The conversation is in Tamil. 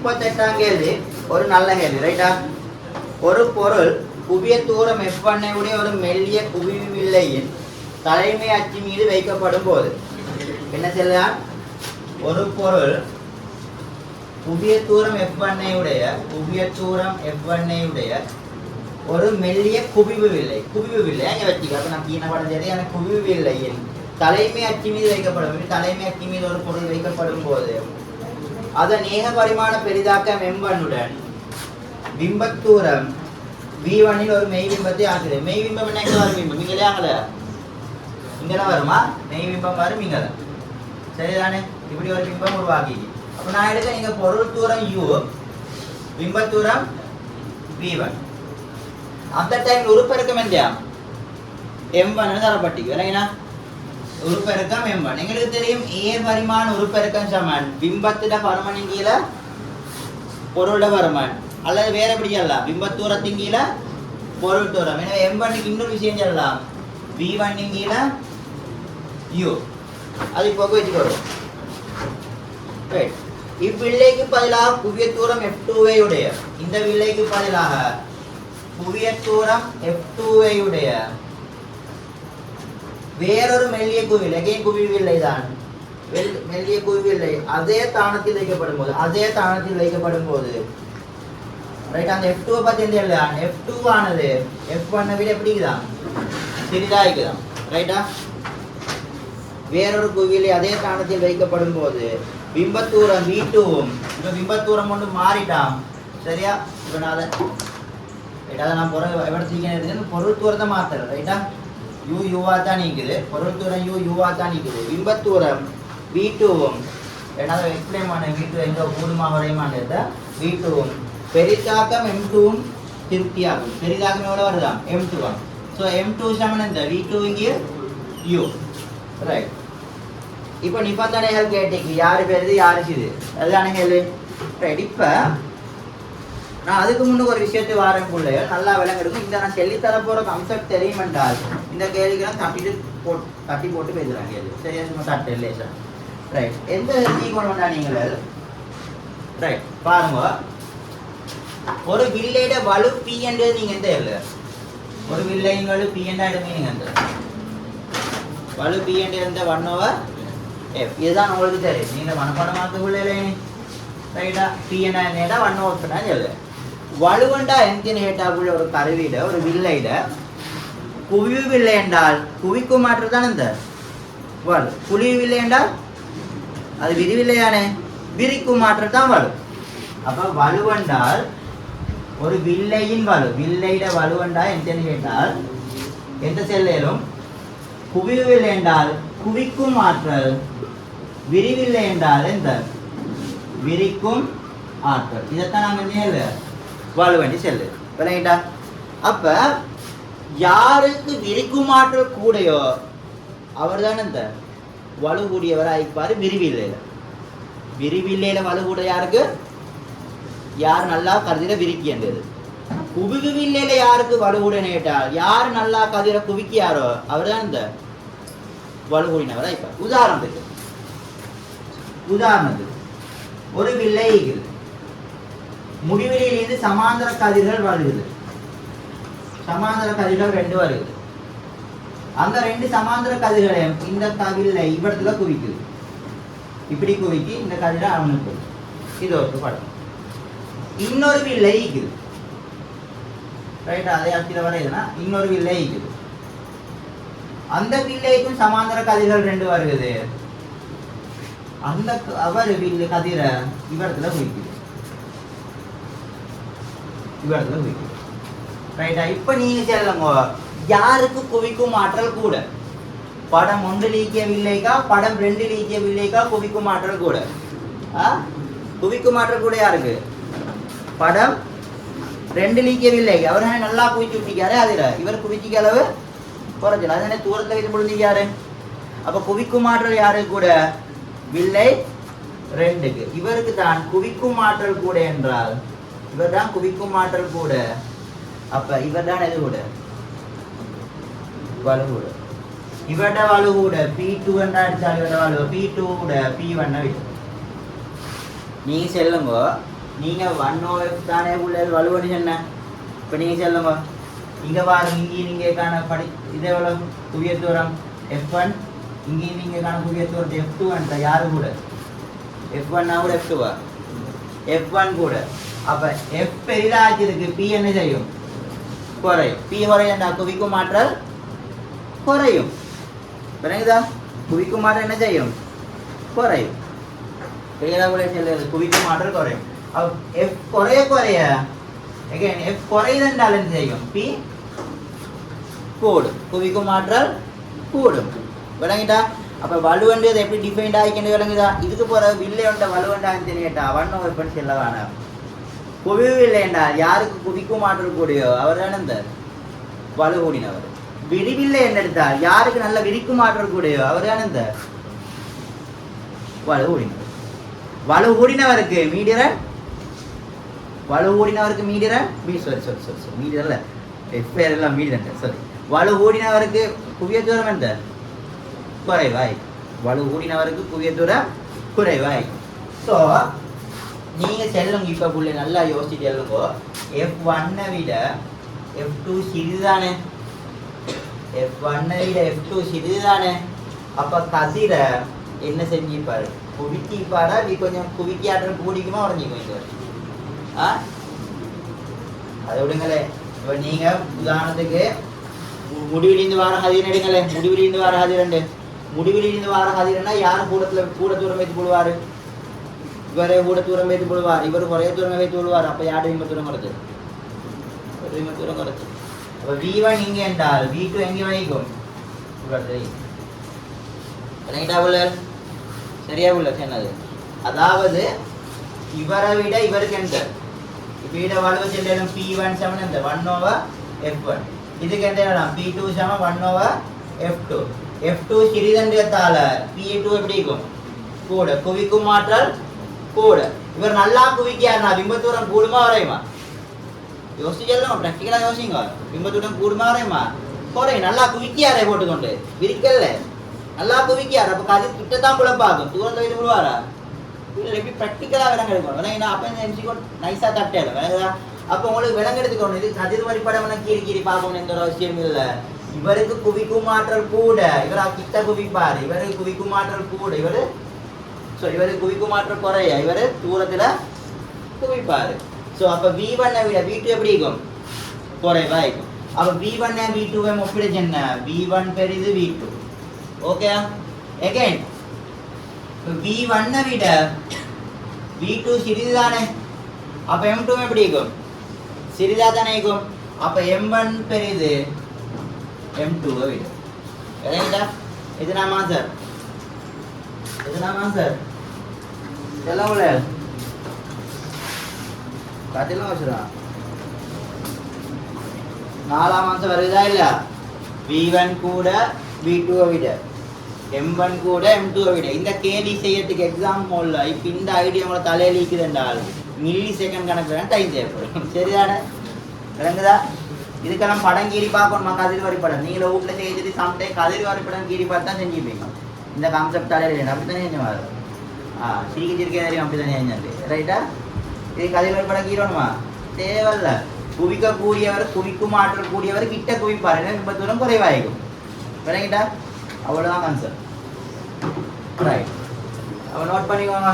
38ஆம் கேள்வி ஒரு நல்ல கேள்வி ரைட்டா. ஒரு பொருள் குவிய தூரம் f1 உடைய ஒரு மெல்லிய குவிவு வில்லையின் தலைமை அச்சு மீது வைக்கப்படும் போது என்ன செய்யலாம்? ஒரு பொருள் குவிய தூரம் f1 உடைய ஒரு மெல்லிய குவிவு வில்லை அங்கே வச்சுக்க. அப்போ நான் கீழே படம் சரி எனக்கு குவிவு வில்லையின் தலைமை அச்சு மீது வைக்கப்படும். தலைமை அச்சு மீது ஒரு பொருள் வைக்கப்படும் போது அதன் ஏக பரிமாண பெரிதாக்கம் m1 உடன் பிம்பத்தூரம் v1 ஒரு மெய் பிம்பத்தை ஆக்குது. மெய் பிம்பம் என்ன? எங்க வரும் பிம்பம்? இங்கே அங்கே இங்கெல்லாம் வருமா? மெய் பிம்பம் வரும் இங்கே தான். சரிதானே? இப்படி ஒரு பிம்பம் உருவாக்கி அப்போ நான் எடுக்க நீங்க பொருள் தூரம் u பிம்பத்தூரம் v1 அந்த டைம் உருப்பெருக்கம் என்ன? m1 தரப்பட்டிருக்கு. இல்லைங்களா? உருப்பெருக்கம் m1 எங்களுக்கு தெரியும். a பரிமாண உருப்பெருக்கம் சமன் பிம்பத்திட பருமனின் கீழே பொருளோட பருமன் அல்லது வேற எப்படி சொல்லலாம்? பிம்பத்தூரத்தின் கீழே பொருள் தூரம். எனவே m1க்கு இன்னொரு விஷயம் சொல்லலாம், v1 கீழே u. அது போக வச்சுக்கணும். இவ்வில்லைக்கு பதிலாக குவிய தூரம் f2 உடைய இந்த வில்லைக்கு பதிலாக குவிய தூரம் f2 உடைய வேறொரு மெல்லிய குவியல் எகைன் குவிவில்லை தான் மெல்லிய குவிவில்லை அதே தானத்தில் வைக்கப்படும் போது ரைட் அந்த f2 பத்தி என்ன இல்ல? f2 ஆனது f1 விட எப்படிதான் சிறிதா இருக்குதான். ரைட்டா? வேறொரு குவியலை அதே தானத்தில் வைக்கப்படும் போது பிம்பத்தூரம் v2வும் இப்போ பிம்பத்தூரம் ஒன்று மாறிட்டான். சரியா? இப்போ நான் அதை நான் பொருள் தூரத்தை மாத்துறேன். ரைட்டா? u யூவா தான் நீக்குது. பொருள் தூரம் u யூவா தான் நீக்குது. பிம்பத்தூரம் v2வும் ஏன்னா எக்ஸ்பிளைன் பண்ண v2 எங்க கூடுமா குறையுமான்னு v2வும் பெரிதாக்கம் m2வும் திருப்தியாகும். பெரிதாக்கம் எவ்வளோ வருதான்? m2 ஸோ m2 சமன் இந்த v2 இங்கே u. ரைட். இப்போ நிபந்தனைகள் கேட்டீங்க, யாரு பெருது யாரு சிது அதுதானே கேள்வி. ரைட். இப்போ நான் அதுக்கு முன்னுக்கு ஒரு விஷயத்தை வாரம் பிள்ளைகள் நல்லா விளங்க எடுக்கும். இந்த நான் சொல்லித்தர போகிற கான்செப்ட் தெரியும் என்றால் இந்த கேள்விக்கெல்லாம் தட்டி போட்டு பேசுகிறாங்க கேள்வி. சரியா? சும்மா தட்டு இல்லை சார். ரைட். எந்த எழுதி கொண்டு வந்தா நீங்கள்? ரைட். பாருங்க, ஒரு வில்லையோட வலு பி என்றது நீங்கள் எந்த எழுது? ஒரு வில்லையின் வலு பி என்றா எடுங்க. நீங்கள் எந்த வலு பி என்று இருந்த 1/f இதுதான் உங்களுக்கு தெரியும். நீங்கள் மனப்பாடமாக்க பிள்ளைகளே. ரைட்டா? பி என்ன 1/f எழுது. வலுவண்டா எந்தின் ஹேட்டாக்குள்ள ஒரு கருவியிட ஒரு வில்லையிட குவிவு வில்லை என்றால் குவிக்கும் மாற்று தான் இந்த வலு. குழிவு வில்லை என்றால் அது விரிவில்லையானே விரிக்கும் மாற்று தான் வலு. அப்போ வலுவென்றால் ஒரு வில்லையின் வலு வில்லையிட வலுவண்டா எந்தின் கேட்டால் எந்த செல்லும் குவிவு வில்லை என்றால் குவிக்கும் ஆற்றல், விரிவில்லை என்றால் எந்த விரிக்கும் ஆற்றல். இதைத்தான் நாங்கள் மேல வலுவண்டி செல்லு. விளங்கிட்டா? அப்ப யாருக்கு விரிக்கும் ஆற்றல் கூடையோ அவர் தான் இந்த வலு கூடியவராயிருப்பாரு. விரிவில்லையில வலு கூட யாருக்கு? யார் நல்லா கதிரை விரிக்கின்றது. குவிவு வில்லையில யாருக்கு வலு கூட கேட்டால் யார் நல்லா கதிரை குவிக்கியாரோ அவர் தான் இந்த வலு கூடினவராயிருப்பார். உதாரணத்துக்கு ஒரு வில்லை முடிவிலிருந்து சமாந்தர கதிர்கள் வருகிறது. சமாந்தர கதிர்கள் 2 வருகிறது. அந்த 2 சமாந்தர கதிர்களையும் இந்த வில்லை இவ்விடத்துல குவிக்குது. இப்படி குவிக்கி இந்த கதிரை அவனுக்கு இது ஒரு படம். இன்னொரு வில்லை இருக்குது. ரைட்? அதே இடத்துல வரையுதுன்னா இன்னொரு வில்லை இருக்குது. அந்த வில்லைக்கும் சமாந்தர கதிர்கள் 2 வருகிறது. அந்த அவர் வில்லு கதிரை இவ்விடத்துல குவிக்குது. ரைட்டா? இப்ப நீங்க சொல்லுங்க, யாருக்கு குவிக்கும் ஆற்றல் கூட? படம் 1 லீக்கிய வில்லைக்கா படம் 2 லீக்கிய வில்லைக்கா குவிக்கும் ஆற்றல் கூட? குவிக்கும் ஆற்றல் கூட யாருக்கு? படம் 2 லீக்கிய வில்லை. அவர் நல்லா குவிச்சு விட்டிக்காரு. அதுல இவர் குவிச்சிக்க அளவு குறைச்சல. அது தூரத்துல வைத்து முடிஞ்சிக்காரு. அப்ப குவிக்கும் ஆற்றல் யாரு கூட? வில்லை 2க்கு. இவருக்கு தான் குவிக்கும் ஆற்றல் கூட என்றால் இவர் தான் குவிக்கும் ஆற்றல் கூட. அப்ப இவர் தான் எது கூட? வலு கூட. இவட வலு கூட P2 என்றா அடிச்சால் இவட வலு P2 கூட P1 விட்டு நீங்க செல்லுங்க. நீங்கள் 1/f தானே உள்ள வலுவனு சொன்னேன். இப்போ நீங்கள் சொல்லுங்க, இங்கே பாருங்க, இங்கேயும் நீங்கள் காண இதே எவ்வளோ குவிய தூரம் F1, இங்கேயும் நீங்கள் காண குவிய தூரத்தை F2 என்ற யாரு கூட F1 கூட F2வா F1 கூட. அப்போ F பெரிதாச்சு இருக்கு, P என்ன செய்யும்? குறையும். P குறையண்டா குவிக்கும் ஆற்றல் குறையும். விளங்குதா? குவிக்கும் ஆற்றல் என்ன செய்யும்? குறையும். குவிக்கும் ஆற்றல் குறையும். அப்போ F குறைய again F குறையுதென்றால் என்ன செய்யும்? P கூடும். குவிக்கும் ஆற்றல் கூடும். விளங்கிட்டா? அப்போ வலுவன்றது எப்படி டிஃபைன்ட் ஆகிக்கணும் விளங்குதா? இதுக்கு போகிற வில்லையோட வலுவண்டான்னு தெரியட்டா 1/f செல்ல வேணாம். குவிவு இல்லை என்றால் யாருக்கு குவிக்கும் ஆற்றல் கூடியோ அவர் தானே இந்த வலு கூடினவர். விரிவில்லை என்று எடுத்தால் யாருக்கு நல்ல விரிக்கும் ஆற்றல் கூடியோ அவர் தானே இந்த வலு கூடினவர். வலு கூடினவருக்கு மீடியரன், வலு கூடினவருக்கு மீடியரன் மீடியர் இல்லை எஃப்ஐஆர் எல்லாம் மீடியரன் சாரி. வலு கூடினவருக்கு குவிய தூரம் எந்த குறைவாய். வலு கூடினவருக்கு குவிய தூரம் குறைவாய். ஸோ நீங்கள் செல்லுங்க, இப்போ புள்ளி நல்லா யோசிச்சு செல்லுங்கோ. F1 விட F2 சிறிதுதானே? F1 விட F2 சிறிதுதானே? அப்போ கதிரை என்ன செஞ்சுப்பாரு? குவிக்கிப்பாரா? நீ கொஞ்சம் குவிக்கி ஆற்றல் கூடிக்குமா உடஞ்சிக்கும் இது அதை விடுங்களே. இப்போ நீங்கள் உதாரணத்துக்கு முடிவிலிருந்து வார கதிர் எடுங்களே. முடிவிலிருந்து வார கதிர் ரெண்டு. முடிவிலிருந்து வார கதிர்னா யார் கூட தூரம் வைத்து போடுவார்? இவரே கூட தூரம் வைத்து போடுவார், இவர் குறைய தூரம் வைத்து விடுவார். அப்போ யார் விம்ப தூரம் குறைச்சு? விம்ப தூரம் குறைச்சு. அப்போ V1 இங்கே என்றால் V2 எங்கே வைக்கும்? சரியா உள்ள சொன்னது. அதாவது இவரை விட இவருக்கு எந்த வீட வலுவ செல்லும் P1 சமன் எந்த 1/f1. இதுக்கு எந்த P2 சமன் 1/f2. F2 சிறிதன்றதால P2 எப்படி இருக்கும்? கூட. குவிக்கும் ஆற்றல் கூட. இவர் நல்லா குவிக்காருனா பிம்பத்தூரம் கூடுமா வரையுமா? யோசிச்சு சொல்லுங்க, ப்ராக்டிக்கலா யோசிங்க. பிம்பத்தூரம் கூடுமா வரையுமா? குறையும். நல்லா குவிக்காரே போட்டுக்கொண்டு விரிக்கல, நல்லா குவிக்காரு. அப்போ கதிர் கிட்டத்தான் குழப்பாகும். தூரத்தை வைத்து விடுவாரா? இல்லை, எப்படி ப்ராக்டிக்கலாக விலங்கு எடுக்கணும். விலங்கினா அப்போ இந்த எம்சிக்கோ நைஸாக தட்டேடும் விலங்குதா? அப்போ உங்களுக்கு விலங்கு எடுத்துக்கணும். இது கதிர் வழிபடம் கீறி பார்க்கணும், எந்த ஒரு அவசியம் இல்லை. இவருக்கு குவிக்கும் ஆற்றல் கூட, இவர் கிட்ட குவிப்பார். இவருக்கு குவிக்கும் ஆற்றல் கூட, இவருக்கு குவிக்கும் ஆற்றல் குறைய, இவர் தூரத்தில் குவிப்பார். ஸோ அப்போ V1 விட V2 எப்படி இருக்கும்? குறைவா இருக்கும். அப்போ V1 V2 ஒப்பிட என்ன? V1 பெரிது V2. ஓகே. அகைன் V1 விட V2 சிறிது தானே? அப்போ M2 எப்படி இருக்கும்? சிறிதா தானே இருக்கும். அப்போ M1 பெரிது M2 விட. சரிங்களா? இது நான் ஆன்சர். எல்லாம் உள்ள கத்திலாம் வச்சுருவான். 4ஆம் ஆன்சர் வருதா இல்லையா? V1 கூட V2 விட, M1 கூட M2 விட. இந்த கேள்வி செய்யறதுக்கு எக்ஸாம் போடல. இப்போ இந்த ஐடியா உங்களை தலையில் இருக்குது என்றால் மில்லி செகண்ட் கணக்கில் டைம் தேவைப்படும். சரிதானே? விளங்குதா? இதுக்கெல்லாம் படம் கீறி பார்க்கணுமா? கதிர் வரைபடம் நீங்கள வீட்டில் செய்துட்டு சம்டைம் கதிர் வரைபடம் கீறி பார்த்து தான் செஞ்சுப்பீங்க. இந்த கான்செப்ட் தலையில் அப்படி தானே செஞ்சு சிரிக்க தெரியும். அப்படி தானே செஞ்சு ரைட்டா? இது கதிர் வரைபடம் கீறணுமா? தேவையில்ல. குவிக்கக்கூடியவர், குவிக்கும் ஆற்றல் கூடியவர் கிட்ட குவிப்பார். ரொம்ப தூரம் குறைவாயிருக்கும். விளங்கிட்டா? அவ்வளோதான் கான்செப்ட். ரைட். அவன் நோட் பண்ணிக்கோங்க.